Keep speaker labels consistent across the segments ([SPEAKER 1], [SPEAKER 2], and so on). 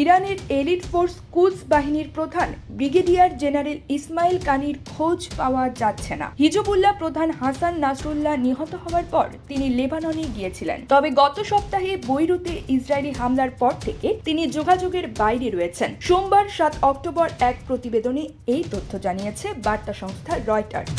[SPEAKER 1] ইরানের elite force কুদস বাহিনীর প্রধান ব্রিগেডিয়ার জেনারেল ইসমাইল কানির খোঁজ পাওয়া যাচ্ছে না। হিজবুল্লাহ প্রধান হাসান নাসরুল্লাহ নিহত হওয়ার পর তিনি লেবাননে গিয়েছিলেন, তবে গত সপ্তাহে বৈরুতে ইসরায়েলি হামলার পর থেকে তিনি যোগাযোগের বাইরে রয়েছেন। সোমবার 7 অক্টোবর এক প্রতিবেদনে এই তথ্য জানিয়েছে বার্তা সংস্থা রয়টার্স।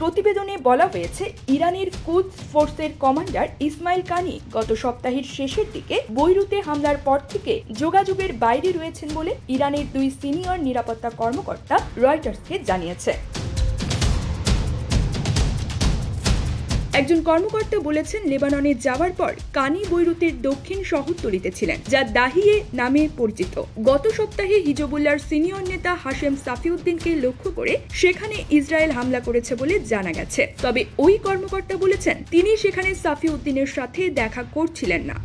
[SPEAKER 1] প্রতিবেদনে বলা হয়েছে, ইরানের কুদস ফোর্সের কমান্ডার ইসমাইল কানি গত সপ্তাহের শেষের দিকে বৈরুতে হামলার পর থেকে যোগাযোগের বাইরে রয়েছেন বলে ইরানের 2 সিনিয়র নিরাপত্তা কর্মকর্তা রয়টার্সকে জানিয়েছে। একজন কর্মকর্তা বলেছেন, লেবাননে যাওয়ার পর কানি বৈরুতের দক্ষিণ শহরতলিতে ছিলেন, যা দাহিয়ে নামে পরিচিত। গত সপ্তাহে হিজবুল্লাহর সিনিয়র নেতা হাশেম সাফিউদ্দিনকে লক্ষ্য করে সেখানে ইসরায়েল হামলা করেছে বলে জানা গেছে। তবে ওই কর্মকর্তা বলেছেন, তিনি সেখানে সাফিউদ্দিনের সাথে দেখা করছিলেন না।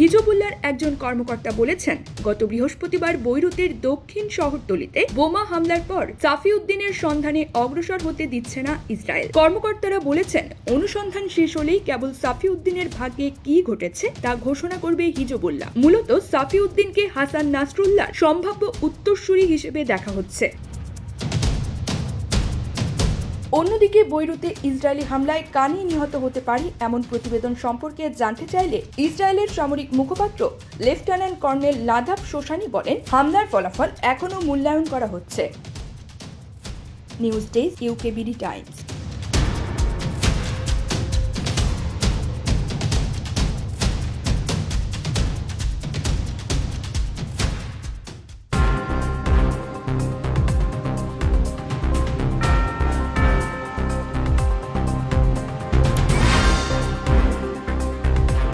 [SPEAKER 1] হিজবুল্লাহর একজন কর্মকর্তা বলেছেন, গত বৃহস্পতিবার বৈরুতের দক্ষিণ শহরতলিতে বোমা হামলার পর সাফিউদ্দিনের সন্ধানে অগ্রসর হতে দিচ্ছে না ইসরায়েল। কর্মকর্তারা বলেছেন, অনুসন্ধান শেষ হলেই কেবল সাফিউদ্দিনের ভাগ্যে কি ঘটেছে তা ঘোষণা করবে হিজবুল্লাহ। মূলত সাফিউদ্দিনকে হাসান নাসরুল্লাহর সম্ভাব্য উত্তরসূরি হিসেবে দেখা হচ্ছে। অন্যদিকে বৈরুতে ইসরায়েলি হামলায় কানি নিহত হতে পারে এমন প্রতিবেদন সম্পর্কে জানতে চাইলে ইসরায়েলের সামরিক মুখপাত্র লেফটেন্যান্ট কর্নেল নাদাব শোশানি বলেন, হামলার ফলাফল এখনও মূল্যায়ন করা হচ্ছে। News desk, UKBD Times.